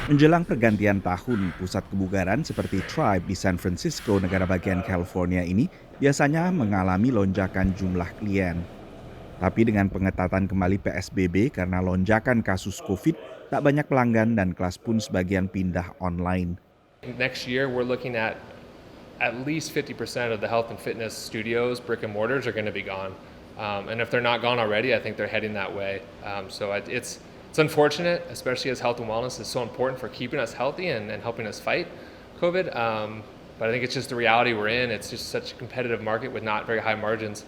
Menjelang pergantian tahun, pusat kebugaran seperti Tribe di San Francisco, negara bagian California ini biasanya mengalami lonjakan jumlah klien. Tapi dengan pengetatan kembali PSBB karena lonjakan kasus COVID, tak banyak pelanggan dan kelas pun sebagian pindah online. Next year, we're looking at least 50% of the health and fitness studios, brick and mortars, are going to be gone. And if they're not gone already, I think they're heading that way. It's unfortunate, especially as health and wellness is so important for keeping us healthy and helping us fight COVID. But I think it's just the reality we're in. It's just such a competitive market with not very high margins.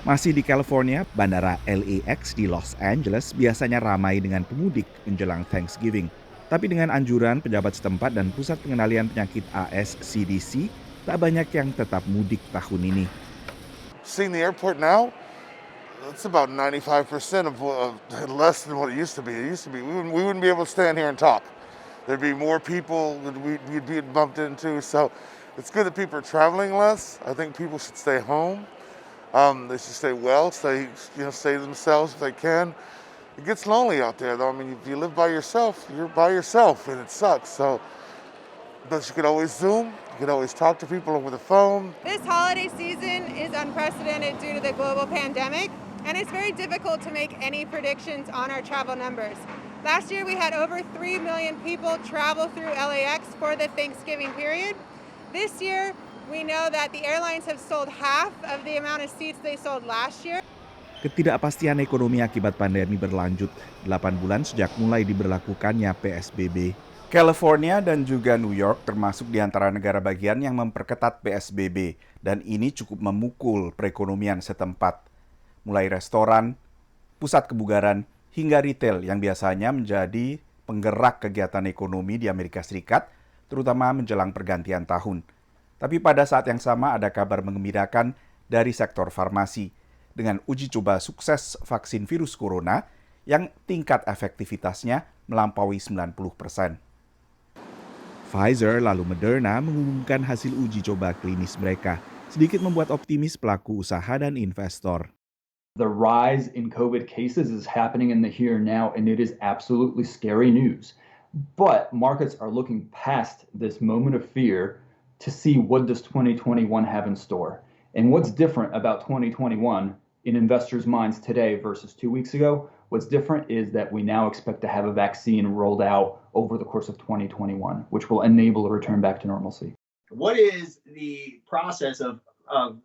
Masih di California, Bandara LAX di Los Angeles biasanya ramai dengan pemudik menjelang Thanksgiving. Tapi dengan anjuran pejabat setempat dan Pusat Pengendalian Penyakit AS CDC, tak banyak yang tetap mudik tahun ini. Seeing the airport now, it's about 95% of less than what it used to be. It used to be we wouldn't be able to stand here and talk. There'd be more people that we'd be bumped into. So it's good that people are traveling less. I think people should stay home. They should stay well, stay themselves if they can. It gets lonely out there, though. I mean, if you live by yourself, you're by yourself, and it sucks. So, but you could always Zoom. You could always talk to people over the phone. This holiday season is unprecedented due to the global pandemic, and it's very difficult to make any predictions on our travel numbers. Last year, we had over 3 million people travel through LAX for the Thanksgiving period. This year, we know that the airlines have sold half of the amount of seats they sold last year. Ketidakpastian ekonomi akibat pandemi berlanjut 8 bulan sejak mulai diberlakukannya PSBB. California dan juga New York termasuk di antara negara bagian yang memperketat PSBB dan ini cukup memukul perekonomian setempat. Mulai restoran, pusat kebugaran, hingga retail yang biasanya menjadi penggerak kegiatan ekonomi di Amerika Serikat, terutama menjelang pergantian tahun. Tapi pada saat yang sama ada kabar menggembirakan dari sektor farmasi dengan uji coba sukses vaksin virus corona yang tingkat efektivitasnya melampaui 90%. Pfizer lalu Moderna mengumumkan hasil uji coba klinis mereka, sedikit membuat optimis pelaku usaha dan investor. The rise in COVID cases is happening in the here and now, and it is absolutely scary news. But markets are looking past this moment of fear to see what does 2021 have in store. And what's different about 2021 in investors' minds today versus 2 weeks ago? What's different is that we now expect to have a vaccine rolled out over the course of 2021, which will enable a return back to normalcy. What is the process of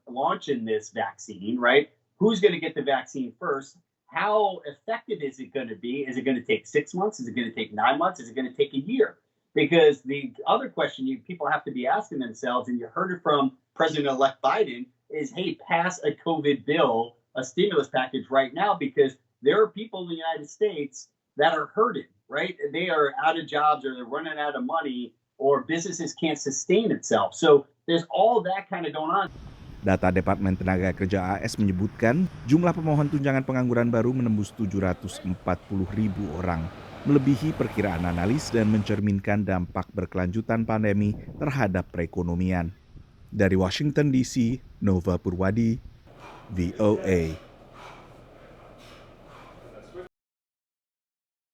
launching this vaccine, right? Who's going to get the vaccine first? How effective is it going to be? Is it going to take 6 months? Is it going to take 9 months? Is it going to take a year? Because the other question people have to be asking themselves, and you heard it from President-elect Biden, is, hey, pass a COVID bill, a stimulus package right now, because there are people in the United States that are hurting, right? They are out of jobs or they're running out of money or businesses can't sustain itself. So there's all that kind of going on. Data Departemen Tenaga Kerja AS menyebutkan jumlah pemohon tunjangan pengangguran baru menembus 740.000 orang, melebihi perkiraan analis dan mencerminkan dampak berkelanjutan pandemi terhadap perekonomian. Dari Washington DC, Nova Purwadi, VOA.